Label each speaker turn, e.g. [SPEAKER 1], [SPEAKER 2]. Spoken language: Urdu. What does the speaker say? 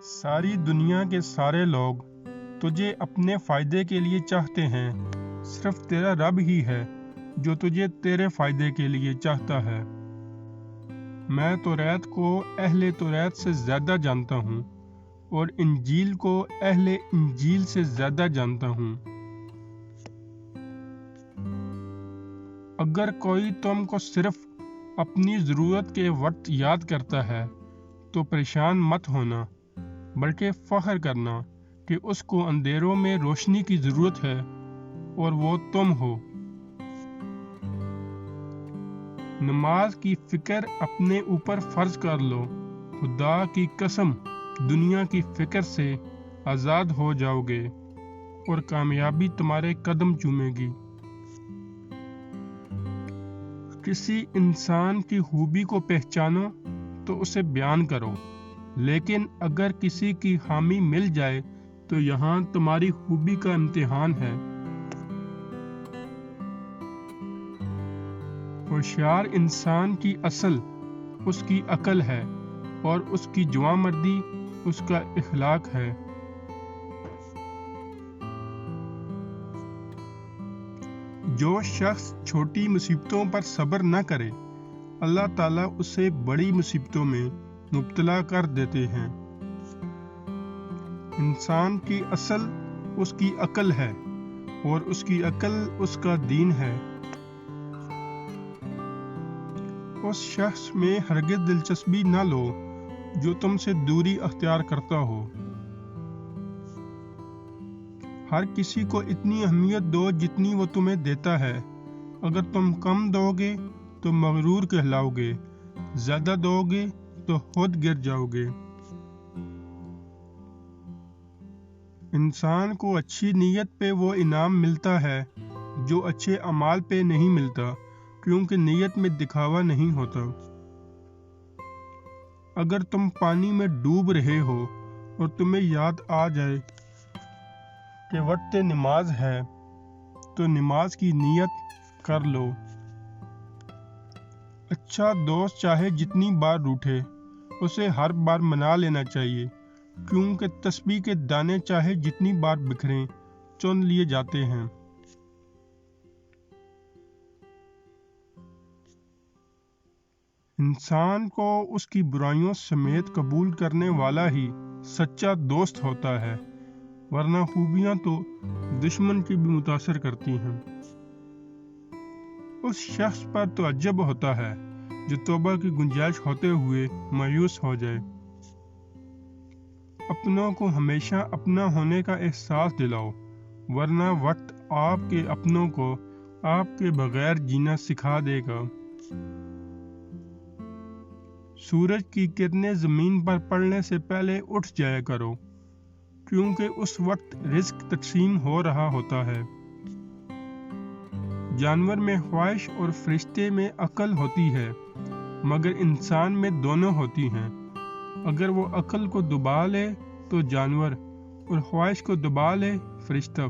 [SPEAKER 1] ساری دنیا کے سارے لوگ تجھے اپنے فائدے کے لیے چاہتے ہیں، صرف تیرا رب ہی ہے جو تجھے تیرے فائدے کے لیے چاہتا ہے۔ میں توریت کو اہل توریت سے زیادہ جانتا ہوں اور انجیل کو اہل انجیل سے زیادہ جانتا ہوں۔ اگر کوئی تم کو صرف اپنی ضرورت کے وقت یاد کرتا ہے تو پریشان مت ہونا، بلکہ فخر کرنا کہ اس کو اندھیروں میں روشنی کی ضرورت ہے اور وہ تم ہو۔ نماز کی فکر اپنے اوپر فرض کر لو، خدا کی قسم دنیا کی فکر سے آزاد ہو جاؤ گے اور کامیابی تمہارے قدم چومے گی۔ کسی انسان کی خوبی کو پہچانو تو اسے بیان کرو، لیکن اگر کسی کی خامی مل جائے تو یہاں تمہاری خوبی کا امتحان ہے۔ ہوشیار انسان کی اصل اس کی عقل ہے اور اس کی جوانمردی اس کا اخلاق ہے۔ جو شخص چھوٹی مصیبتوں پر صبر نہ کرے، اللہ تعالیٰ اسے بڑی مصیبتوں میں مبتلا کر دیتے ہیں۔ انسان کی اصل اس کی عقل ہے اور اس کی عقل اس کا دین ہے۔ اس شخص میں ہرگز دلچسپی نہ لو جو تم سے دوری اختیار کرتا ہو۔ ہر کسی کو اتنی اہمیت دو جتنی وہ تمہیں دیتا ہے۔ اگر تم کم دو گے تو مغرور کہلاؤ گے، زیادہ دو گے تو خود گر جاؤ گے۔ انسان کو اچھی نیت پہ وہ انعام ملتا ہے جو اچھے اعمال پہ نہیں ملتا، کیونکہ نیت میں دکھاوا نہیں ہوتا۔ اگر تم پانی میں ڈوب رہے ہو اور تمہیں یاد آ جائے کہ وقت نماز ہے تو نماز کی نیت کر لو۔ اچھا دوست چاہے جتنی بار روٹھے، اسے ہر بار منا لینا چاہیے، کیونکہ تسبیح کے دانے چاہے جتنی بار بکھریں چن لیے جاتے ہیں۔ انسان کو اس کی برائیوں سمیت قبول کرنے والا ہی سچا دوست ہوتا ہے، ورنہ خوبیاں تو دشمن کی بھی متاثر کرتی ہیں۔ اس شخص پر تعجب ہوتا ہے جو توبہ کی گنجائش ہوتے ہوئے مایوس ہو جائے۔ اپنوں کو ہمیشہ اپنا ہونے کا احساس دلاؤ، ورنہ وقت آپ کے اپنوں کو آپ کے بغیر جینا سکھا دے گا۔ سورج کی کرنیں زمین پر پڑنے سے پہلے اٹھ جایا کرو، کیونکہ اس وقت رزق تقسیم ہو رہا ہوتا ہے۔ جانور میں خواہش اور فرشتے میں عقل ہوتی ہے، مگر انسان میں دونوں ہوتی ہیں۔ اگر وہ عقل کو دبا لے تو جانور اور خواہش کو دبا لے فرشتہ۔